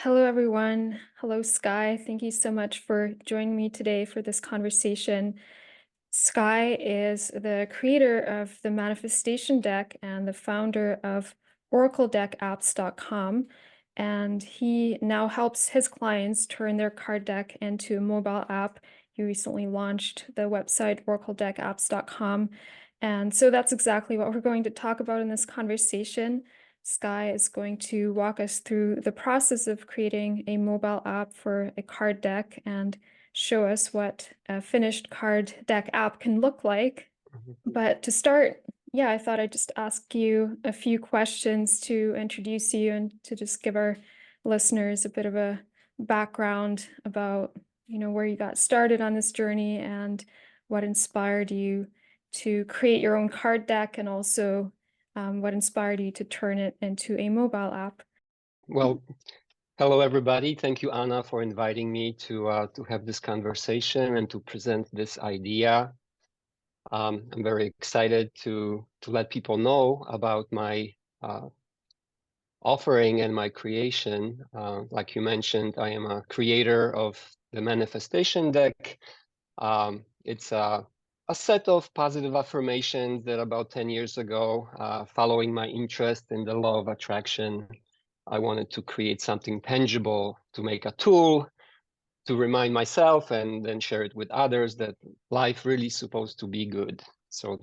Hello, everyone. Hello, Sky. Thank you so much for joining me today for this conversation. Sky is the creator of the Manifestation Deck and the founder of OracleDeckApps.com. And he now helps his clients turn their card deck into a mobile app. He recently launched the website OracleDeckApps.com. And so that's exactly what we're going to talk about in this conversation. Sky is going to walk us through the process of creating a mobile app for a card deck and show us what a finished card deck app can look like. But to start, yeah, I thought I'd just ask you a few questions to introduce you and to just give our listeners a bit of a background about, where you got started on this journey and what inspired you to create your own card deck, and also what inspired you to turn it into a mobile app. Well, hello, everybody. Thank you, Anna, for inviting me to have this conversation and to present this idea. I'm very excited to let people know about my offering and my creation. Like you mentioned, I am a creator of the Manifestation Deck. It's a set of positive affirmations that about 10 years ago, following my interest in the law of attraction, I wanted to create something tangible, to make a tool to remind myself and then share it with others that life really is supposed to be good. So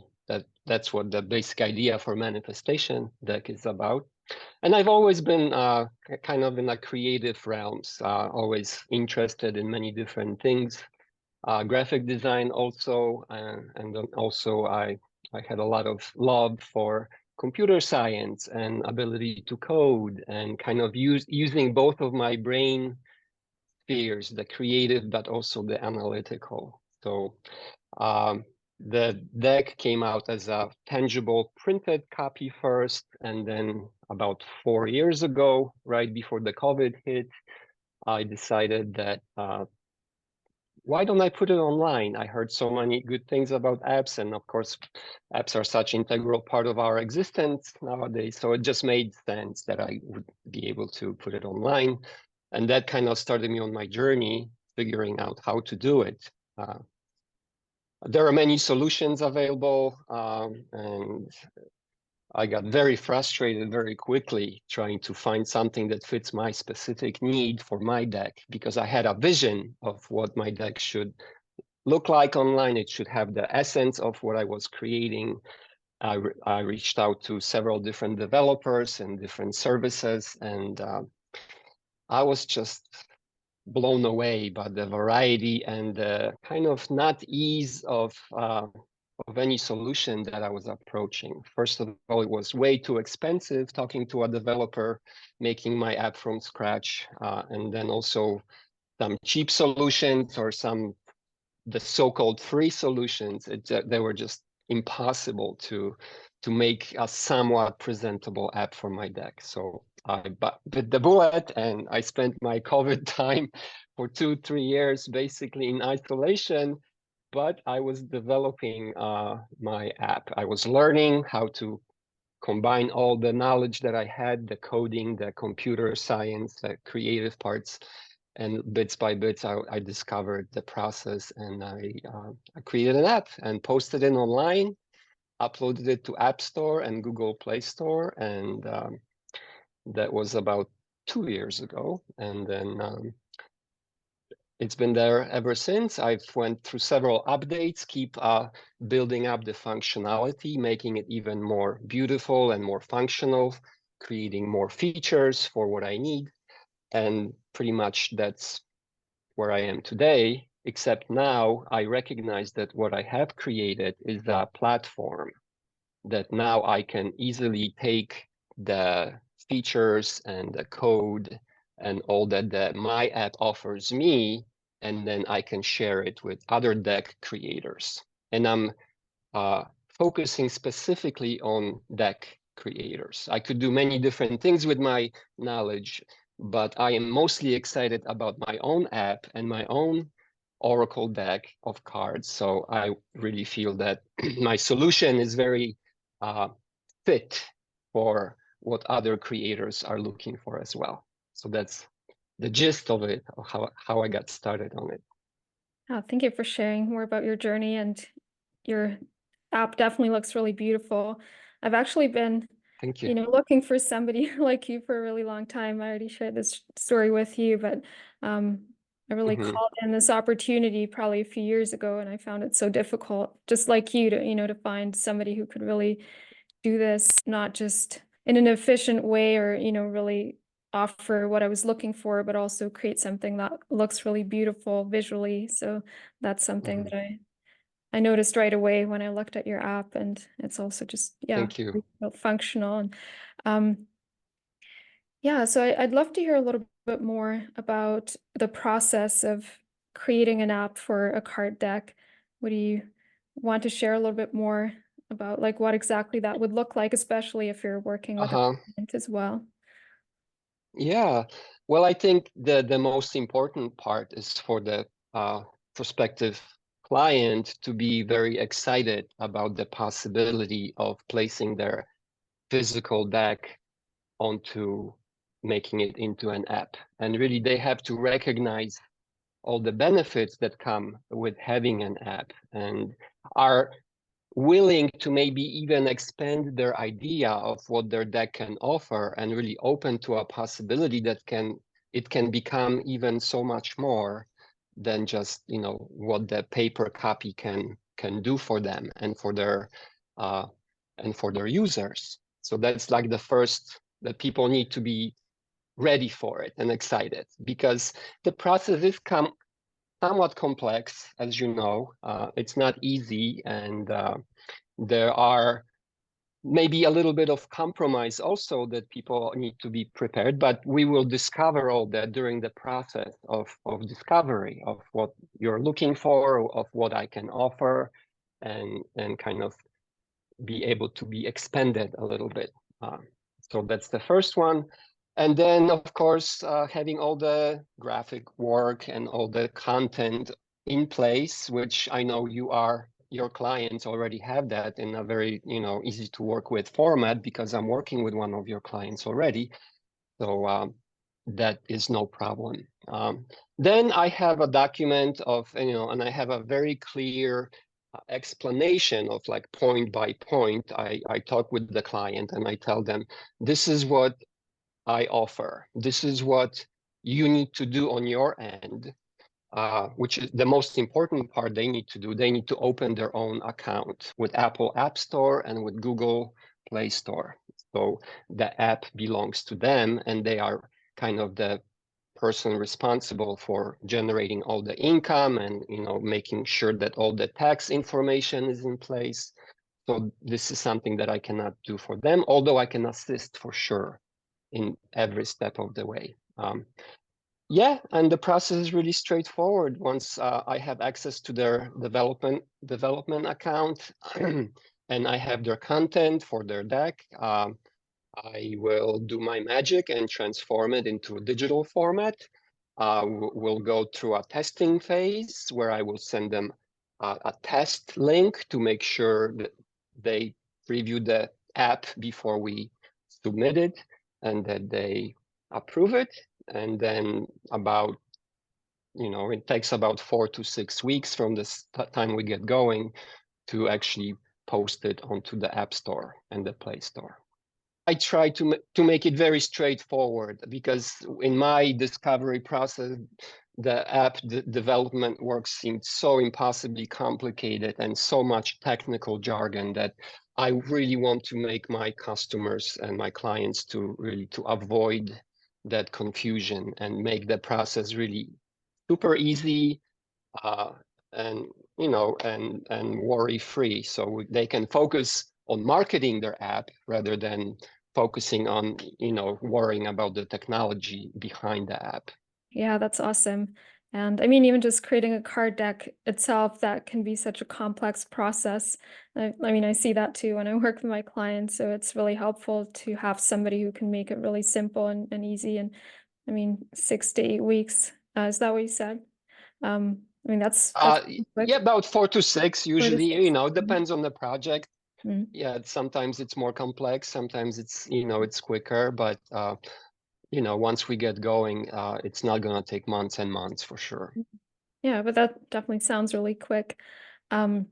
that's what the basic idea for Manifestation Deck is about. And I've always been kind of in the creative realms, always interested in many different things. Graphic design also, and then also I had a lot of love for computer science and ability to code, and kind of using both of my brain spheres, the creative but also the analytical. So the deck came out as a tangible printed copy first, and then about 4 years ago, right before the COVID hit, I decided that why don't I put it online? I heard so many good things about apps, and of course, apps are such an integral part of our existence nowadays. So it just made sense that I would be able to put it online. And that kind of started me on my journey, figuring out how to do it. There are many solutions available, and I got very frustrated very quickly trying to find something that fits my specific need for my deck, because I had a vision of what my deck should look like online. It should have the essence of what I was creating. I reached out to several different developers and different services, and I was just blown away by the variety and the kind of not ease of any solution that I was approaching. First of all, it was way too expensive talking to a developer, making my app from scratch, and then also some cheap solutions or the so-called free solutions. They were just impossible to make a somewhat presentable app for my deck. So I bit the bullet, and I spent my COVID time for 2-3 years basically in isolation. But I was developing my app. I was learning how to combine all the knowledge that I had, the coding, the computer science, the creative parts, and bits by bits, I discovered the process, and I created an app and posted it online, uploaded it to App Store and Google Play Store, and that was about 2 years ago. And then it's been there ever since. I've went through several updates, keep building up the functionality, making it even more beautiful and more functional, creating more features for what I need. And pretty much that's where I am today, except now I recognize that what I have created is a platform that now I can easily take the features and the code and all that my app offers me, and then I can share it with other deck creators. And I'm focusing specifically on deck creators. I could do many different things with my knowledge, but I am mostly excited about my own app and my own Oracle deck of cards. So I really feel that my solution is very fit for what other creators are looking for as well. So that's the gist of it, of how I got started on it. Oh, thank you for sharing more about your journey, and your app definitely looks really beautiful. I've actually been, Thank you. looking for somebody like you for a really long time. I already shared this story with you, but I really Hmm. called in this opportunity probably a few years ago, and I found it so difficult, just like you, to find somebody who could really do this, not just in an efficient way or, really offer what I was looking for, but also create something that looks really beautiful visually. So that's something Hmm. that I noticed right away when I looked at your app, and it's also just, yeah, Thank you. real functional. And um, yeah, so I'd love to hear a little bit more about the process of creating an app for a card deck. Would you want to share a little bit more about like what exactly that would look like, especially if you're working with a Uh-huh. client as well? Yeah. Well, I think the most important part is for the prospective client to be very excited about the possibility of placing their physical deck onto making it into an app. And really, they have to recognize all the benefits that come with having an app and are willing to maybe even expand their idea of what their deck can offer and really open to a possibility that it can become even so much more than just what the paper copy can do for them uh, and for their users. So that's like the first that people need to be ready for it and excited, because the process is somewhat complex, as you know. It's not easy, and there are maybe a little bit of compromise also that people need to be prepared, but we will discover all that during the process of discovery of what you're looking for, of what I can offer, and kind of be able to be expanded a little bit. So that's the first one. And then, of course, having all the graphic work and all the content in place, which I know your clients already have that in a very, easy to work with format, because I'm working with one of your clients already. So that is no problem. Then I have a document of, and I have a very clear explanation of like point by point. I talk with the client and I tell them, this is what I offer. This is what you need to do on your end, which is the most important part they need to do. They need to open their own account with Apple App Store and with Google Play Store. So the app belongs to them, and they are kind of the person responsible for generating all the income and making sure that all the tax information is in place. So this is something that I cannot do for them, although I can assist for sure in every step of the way. Yeah, and the process is really straightforward. Once I have access to their development account and I have their content for their deck, I will do my magic and transform it into a digital format. We'll go through a testing phase where I will send them a test link to make sure that they review the app before we submit it and that they approve it. And then it takes about 4 to 6 weeks from the time we get going to actually post it onto the App Store and the Play Store. I try to make it very straightforward, because in my discovery process, the app development work seemed so impossibly complicated and so much technical jargon that I really want to make my customers and my clients to avoid that confusion and make the process really super easy, uh, and and worry free, so they can focus on marketing their app rather than focusing on worrying about the technology behind the app. Yeah, that's awesome. And I mean, even just creating a card deck itself, that can be such a complex process. I mean, I see that too when I work with my clients. So it's really helpful to have somebody who can make it really simple and easy. And I mean, 6 to 8 weeks. Is that what you said? I mean, that's Yeah, quick. about 4 to 6 4 to usually. 6. It depends on the project. Mm. Yeah, sometimes it's more complex, sometimes it's it's quicker, but once we get going, it's not going to take months and months for sure. Yeah, but that definitely sounds really quick. Um,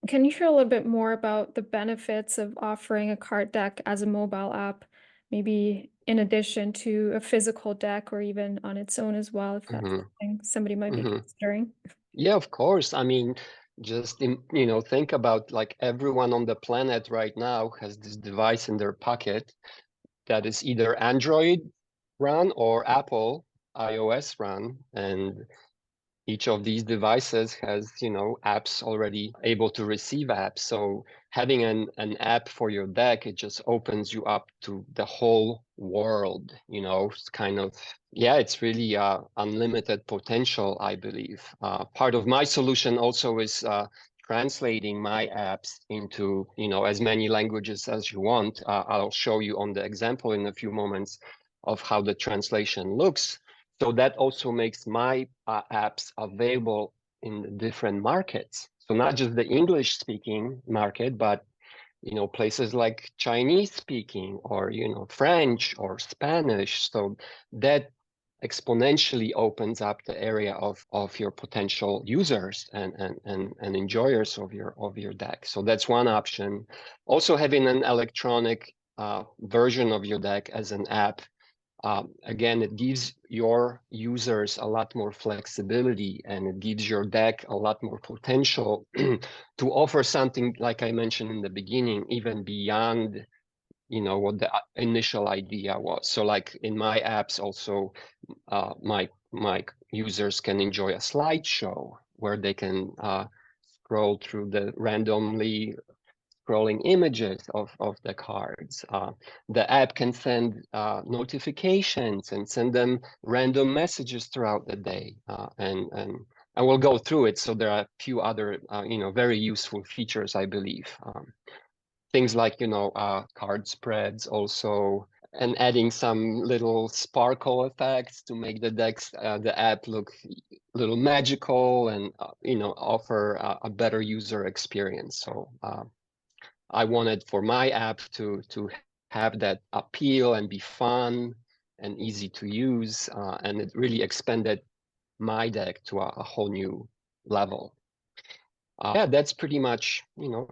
can you share a little bit more about the benefits of offering a card deck as a mobile app, maybe in addition to a physical deck or even on its own as well, if that's Hmm. something somebody might be Hmm. considering? Yeah, of course. I mean, just think about like everyone on the planet right now has this device in their pocket that is either Android run or Apple iOS run, and each of these devices has, apps already able to receive apps. So having an app for your deck, it just opens you up to the whole world, it's kind of, yeah, it's really unlimited potential, I believe. Part of my solution also is translating my apps into, as many languages as you want. I'll show you on the example in a few moments of how the translation looks. So that also makes my apps available in the different markets. So not just the English speaking market, but places like Chinese speaking or French or Spanish. So that exponentially opens up the area of your potential users and enjoyers of your deck. So that's one option. Also having an electronic version of your deck as an app, again, it gives your users a lot more flexibility, and it gives your deck a lot more potential to offer something, like I mentioned in the beginning, even beyond what the initial idea was. So like in my apps also, my users can enjoy a slideshow where they can scroll through the randomly scrolling images of the cards. The app can send notifications and send them random messages throughout the day. And I will go through it. So there are a few other, very useful features, I believe. Things like, card spreads also, and adding some little sparkle effects to make the decks, the app look a little magical and, offer a better user experience. So I wanted for my app to have that appeal and be fun and easy to use, and it really expanded my deck to a whole new level. Yeah, that's pretty much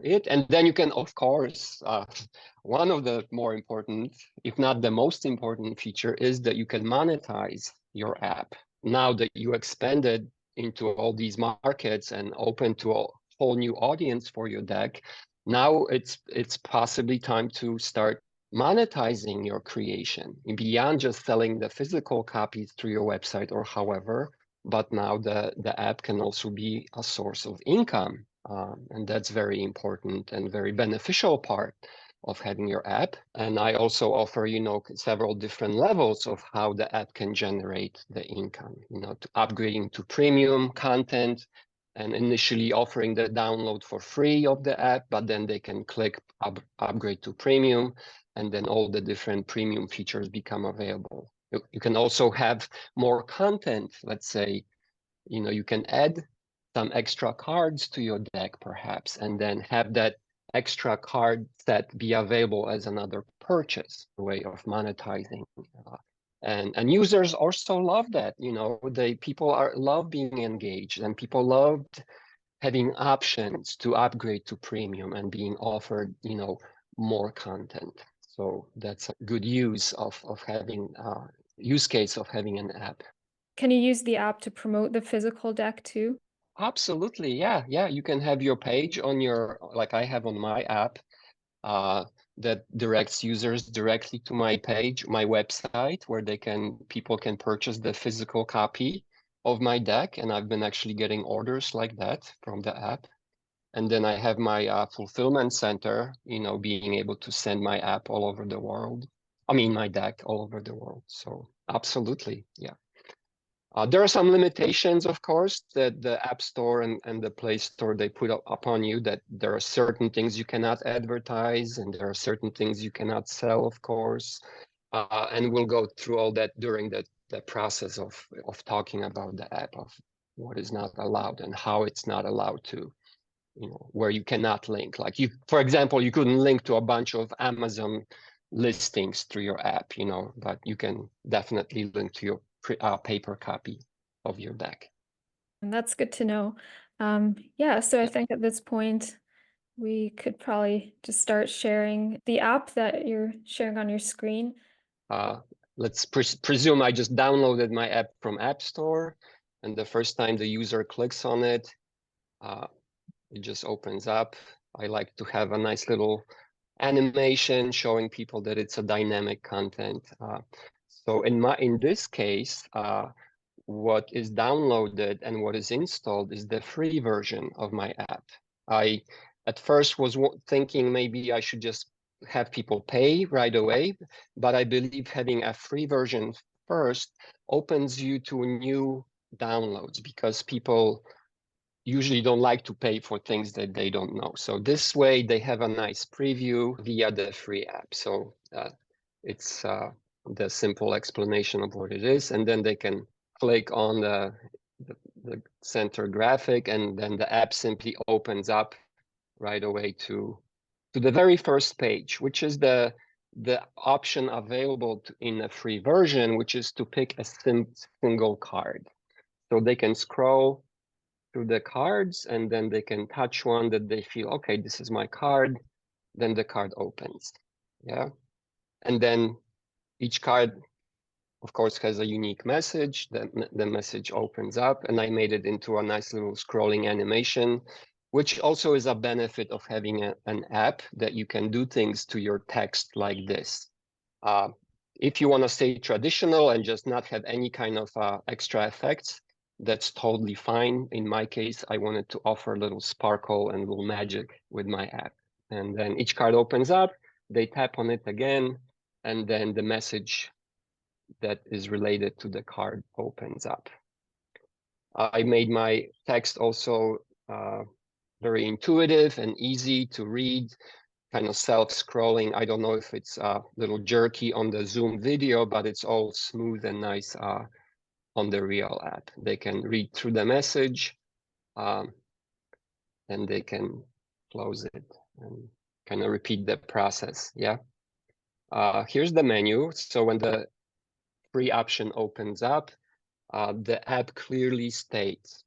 it. And then you can, of course, one of the more important, if not the most important feature, is that you can monetize your app. Now that you expanded into all these markets and open to a whole new audience for your deck, now it's possibly time to start monetizing your creation beyond just selling the physical copies through your website or however. But now the app can also be a source of income, and that's very important and very beneficial part of having your app. And I also offer, several different levels of how the app can generate the income, to upgrading to premium content, and initially offering the download for free of the app, but then they can click upgrade to premium, and then all the different premium features become available. You can also have more content. Let's say, you can add some extra cards to your deck perhaps, and then have that extra card set be available as another purchase, a way of monetizing. And users also love that. People love being engaged, and people loved having options to upgrade to premium and being offered, more content. So that's a good use of having use case of having an app. Can you use the app to promote the physical deck too? Absolutely, yeah, yeah. You can have your page on your, like I have on my app, uh, that directs users directly to my page, my website, where people can purchase the physical copy of my deck, and I've been actually getting orders like that from the app. And then I have my fulfillment center, being able to send my app all over the world. I mean, my deck all over the world. So absolutely, yeah. There are some limitations, of course, that the App Store and the Play Store, they put upon you, that there are certain things you cannot advertise and there are certain things you cannot sell, of course. And we'll go through all that during the process of talking about the app, of what is not allowed and how it's not allowed to, where you cannot link. Like for example, you couldn't link to a bunch of Amazon listings through your app, but you can definitely link to your paper copy of your deck. And that's good to know. Yeah, so I think at this point, we could probably just start sharing the app that you're sharing on your screen. Let's presume I just downloaded my app from App Store, and the first time the user clicks on it, it just opens up. I like to have a nice little animation showing people that it's a dynamic content. So in this case, what is downloaded and what is installed is the free version of my app. I at first was thinking maybe I should just have people pay right away, but I believe having a free version first opens you to new downloads because people usually don't like to pay for things that they don't know. So this way they have a nice preview via the free app. So it's the simple explanation of what it is, and then they can click on the center graphic, and then the app simply opens up right away to the very first page, which is the option available in a free version, which is to pick a single card. So they can scroll through the cards, and then they can touch one that they feel, okay, this is my card. Then the card opens. Yeah. And then each card, of course, has a unique message. The message opens up, and I made it into a nice little scrolling animation, which also is a benefit of having an app that you can do things to your text like this. If you want to stay traditional and just not have any kind of extra effects, that's totally fine. In my case, I wanted to offer a little sparkle and a little magic with my app. And then each card opens up, they tap on it again, and then the message that is related to the card opens up. I made my text also very intuitive and easy to read, kind of self-scrolling. I don't know if it's a little jerky on the Zoom video, but it's all smooth and nice on the real app. They can read through the message, and they can close it and kind of repeat the process. Yeah. Here's the menu. So when the free option opens up, the app clearly states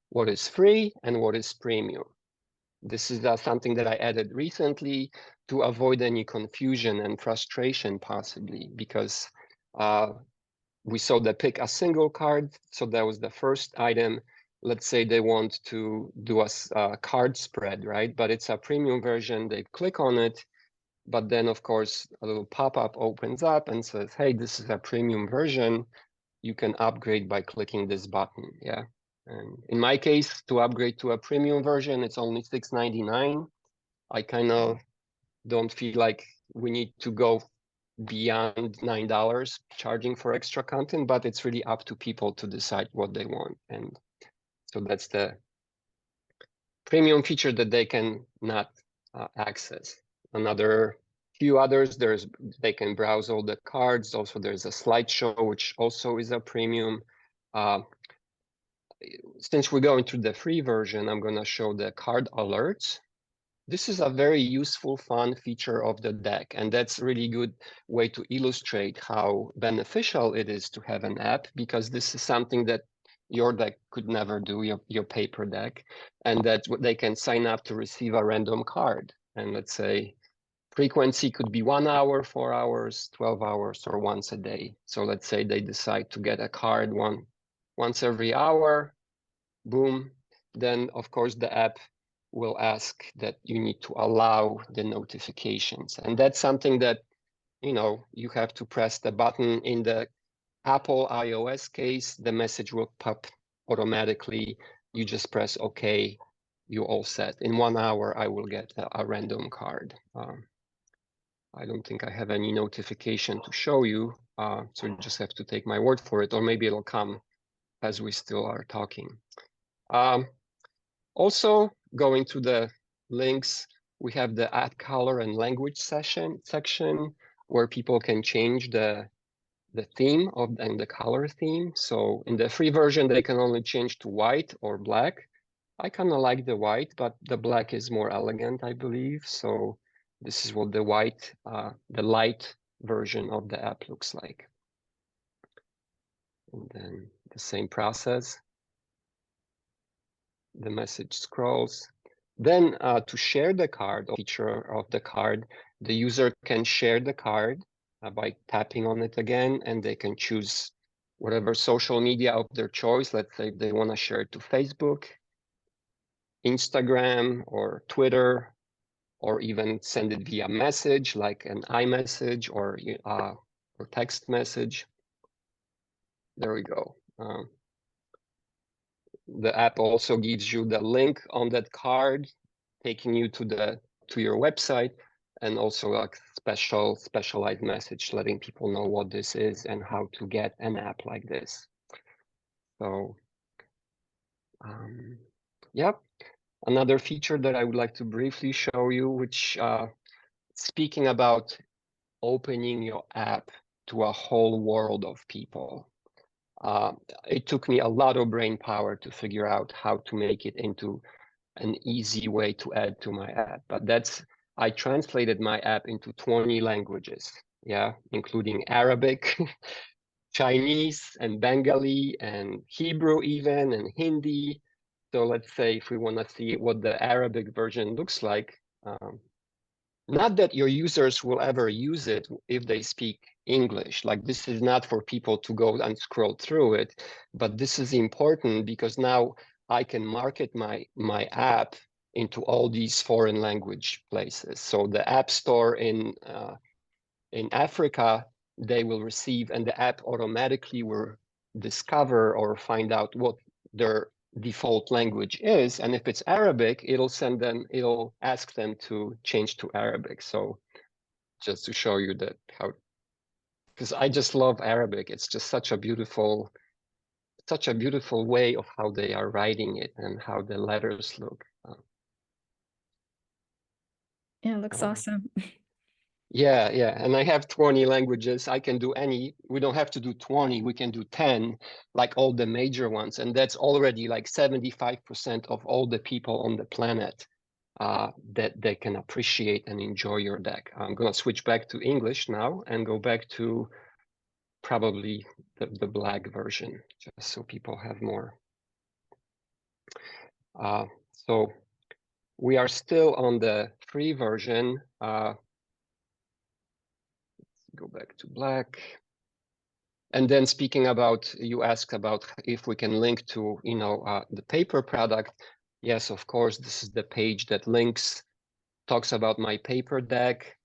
what is free and what is premium. This is something that I added recently to avoid any confusion and frustration, possibly, because we saw they pick a single card. So that was the first item. Let's say they want to do a card spread, right? But it's a premium version. They click on it. But then, of course, a little pop-up opens up and says, hey, this is a premium version. You can upgrade by clicking this button. Yeah. And in my case, to upgrade to a premium version, it's only $6.99. I kind of don't feel like we need to go beyond $9 charging for extra content, but it's really up to people to decide what they want. And so that's the premium feature that they can not access. Another few others, they can browse all the cards. Also, there's a slideshow, which also is a premium. Since we're going through the free version, I'm going to show the card alerts. This is a very useful, fun feature of the deck, and that's a really good way to illustrate how beneficial it is to have an app, because this is something that your deck could never do, your paper deck, and that they can sign up to receive a random card. And let's say frequency could be 1 hour, 4 hours, 12 hours, or once a day. So let's say they decide to get a card once every hour, boom. Then, of course, the app will ask that you need to allow the notifications. And that's something that, you have to press the button. In the Apple iOS case, the message will pop automatically. You just press OK, you're all set. In 1 hour, I will get a random card. I don't think I have any notification to show you, so you just have to take my word for it, or maybe it'll come as we still are talking. Also, going to the links, we have the add color and language section where people can change the theme and the color theme. So in the free version, they can only change to white or black. I kind of like the white, but the black is more elegant, I believe. So This is what the light version of the app looks like. And then the same process. The message scrolls. Then to share the card, or feature of the card, the user can share the card by tapping on it again, and they can choose whatever social media of their choice. Let's say they want to share it to Facebook, Instagram, or Twitter, or even send it via message, like an iMessage or text message. There we go. The app also gives you the link on that card, taking you to your website, and also a specialized message letting people know what this is and how to get an app like this. So, yep. Another feature that I would like to briefly show you, which speaking about opening your app to a whole world of people. It took me a lot of brain power to figure out how to make it into an easy way to add to my app. But I translated my app into 20 languages, yeah, including Arabic, Chinese, and Bengali, and Hebrew even, and Hindi. So let's say if we want to see what the Arabic version looks like, not that your users will ever use it if they speak English. Like, this is not for people to go and scroll through it, but this is important because now I can market my app into all these foreign language places. So the App Store in Africa, they will receive, and the app automatically will discover or find out what their default language is. And if it's Arabic, it'll ask them to change to Arabic. So just to show you that because I just love Arabic. It's just such a beautiful way of how they are writing it and how the letters look. Yeah, it looks awesome. Yeah, and I have 20 languages. I can do we don't have to do 20, we can do 10, like all the major ones. And that's already like 75% of all the people on the planet that they can appreciate and enjoy your deck. I'm gonna switch back to English now and go back to probably the black version, just so people have more. So we are still on the free version. Go back to black. And then speaking about, you asked about if we can link to, the paper product. Yes, of course, this is the page that talks about my paper deck.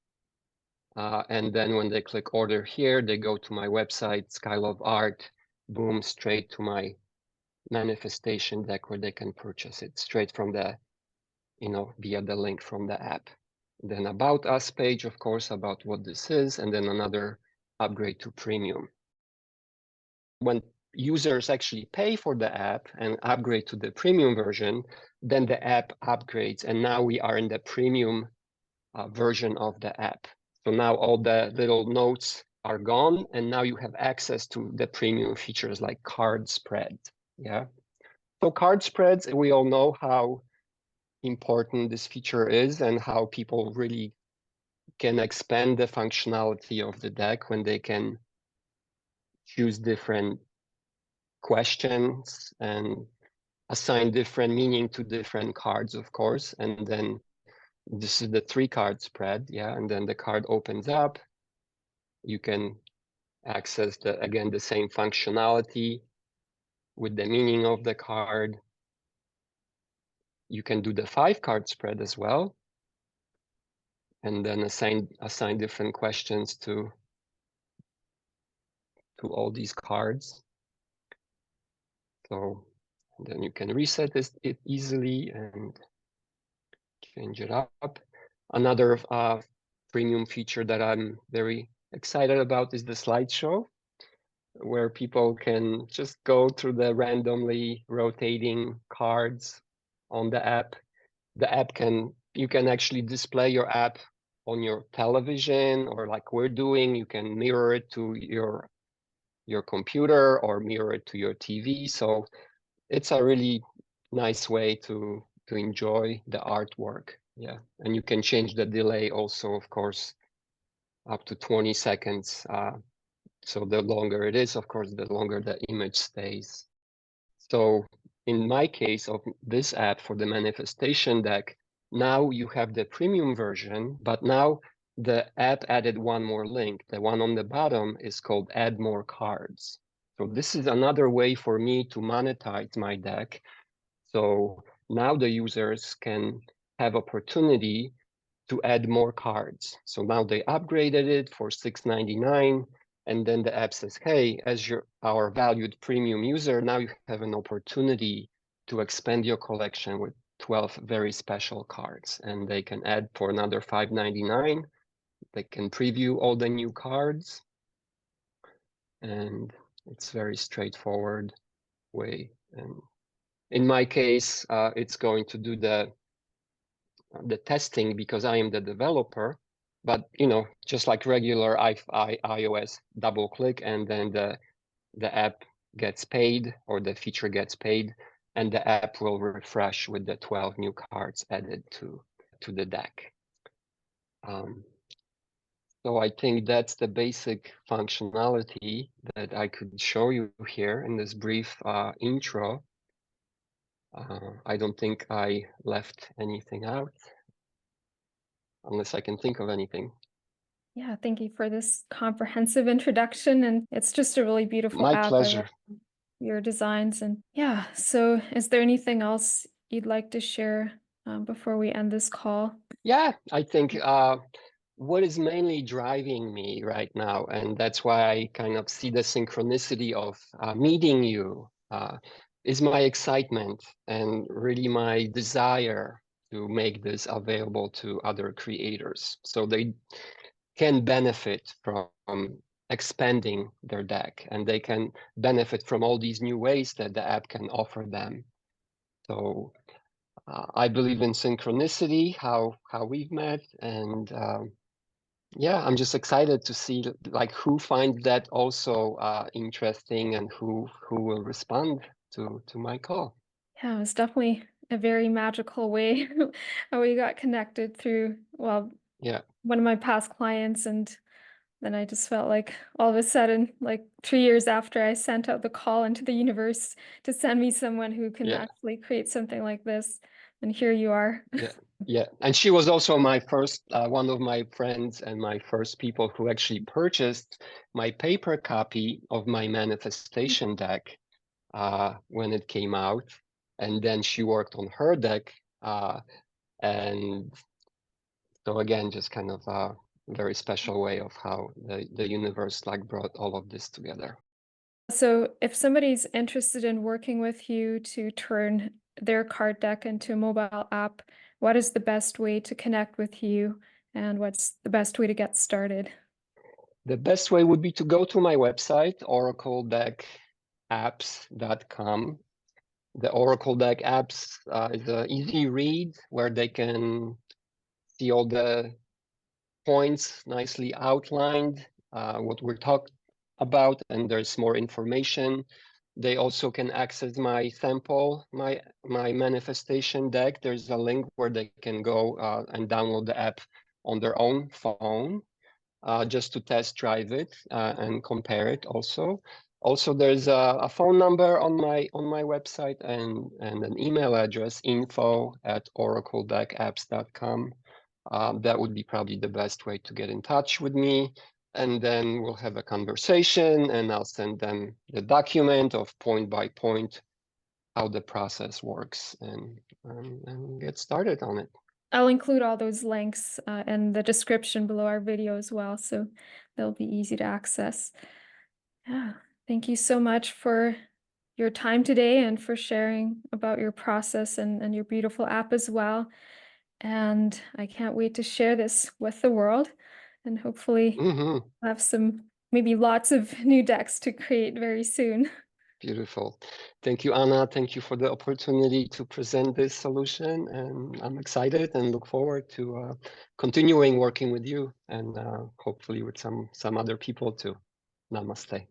And then when they click order here, they go to my website, Skylove Art, boom, straight to my manifestation deck where they can purchase it straight from via the link from the app. Then about us page, of course, about what this is, and then another upgrade to premium. When users actually pay for the app and upgrade to the premium version, then the app upgrades, and now we are in the premium version of the app. So now all the little notes are gone, and now you have access to the premium features like card spread. Yeah. So card spreads, we all know how important this feature is and how people really can expand the functionality of the deck when they can choose different questions and assign different meaning to different cards, of course. And then this is the 3-card spread, yeah. And then the card opens up. You can access again the same functionality with the meaning of the card. You can do the 5-card spread as well, and then assign different questions to all these cards. So then you can reset it easily and change it up. Another premium feature that I'm very excited about is the slideshow, where people can just go through the randomly rotating cards on the app. You can actually display your app on your television, or like we're doing, you can mirror it to your computer or mirror it to your TV. So it's a really nice way to enjoy the artwork. Yeah, and you can change the delay also, of course, up to 20 seconds. So the longer it is, of course, the longer the image stays. So in my case of this app for the manifestation deck, now you have the premium version, but now the app added one more link. The one on the bottom is called Add More Cards. So this is another way for me to monetize my deck. So now the users can have opportunity to add more cards. So now they upgraded it for $6.99, and then the app says, hey, as our valued premium user, now you have an opportunity to expand your collection with 12 very special cards, and they can add for another $5.99. They can preview all the new cards, and it's very straightforward way. And in my case, it's going to do the testing because I am the developer, but just like regular iOS, double click and then the app gets paid or the feature gets paid, and the app will refresh with the 12 new cards added to the deck. So I think that's the basic functionality that I could show you here in this brief intro. I don't think I left anything out, unless I can think of anything. Yeah, thank you for this comprehensive introduction. And it's just a really beautiful My app. I love pleasure. your designs. And yeah, so is there anything else you'd like to share before we end this call? Yeah, I think what is mainly driving me right now, and that's why I kind of see the synchronicity of meeting you, is my excitement and really my desire to make this available to other creators so they can benefit from expanding their deck, and they can benefit from all these new ways that the app can offer them. So I believe in synchronicity, how we've met, and yeah, I'm just excited to see like who finds that also interesting and who will respond to my call. Yeah, it was definitely a very magical way how we got connected through, well, Yeah, one of my past clients. And then I just felt like all of a sudden, like 3 years after I sent out the call into the universe to send me someone who can yeah, actually create something like this, and here you are. yeah, yeah. And she was also my first, one of my friends and my first people who actually purchased my paper copy of my manifestation deck when it came out, and then she worked on her deck, and so again, just kind of a very special way of how the universe like brought all of this together. So, if somebody's interested in working with you to turn their card deck into a mobile app, what is the best way to connect with you, and what's the best way to get started? The best way would be to go to my website, oracledeckapps.com. The Oracle Deck Apps is an easy read where they can see all the points nicely outlined, what we're talking about, and there's more information. They also can access my sample, my manifestation deck. There's a link where they can go and download the app on their own phone, just to test drive it and compare it also. Also, there's a phone number on my website and an email address, info@oracledeckapps.com. That would be probably the best way to get in touch with me. And then we'll have a conversation, and I'll send them the document of point by point how the process works, and get started on it. I'll include all those links in the description below our video as well, so they'll be easy to access. Yeah, thank you so much for your time today and for sharing about your process and your beautiful app as well. And I can't wait to share this with the world, and hopefully Mm-hmm. have maybe lots of new decks to create very soon. Beautiful. Thank you, Anna. Thank you for the opportunity to present this solution. And I'm excited and look forward to continuing working with you and hopefully with some other people too. Namaste.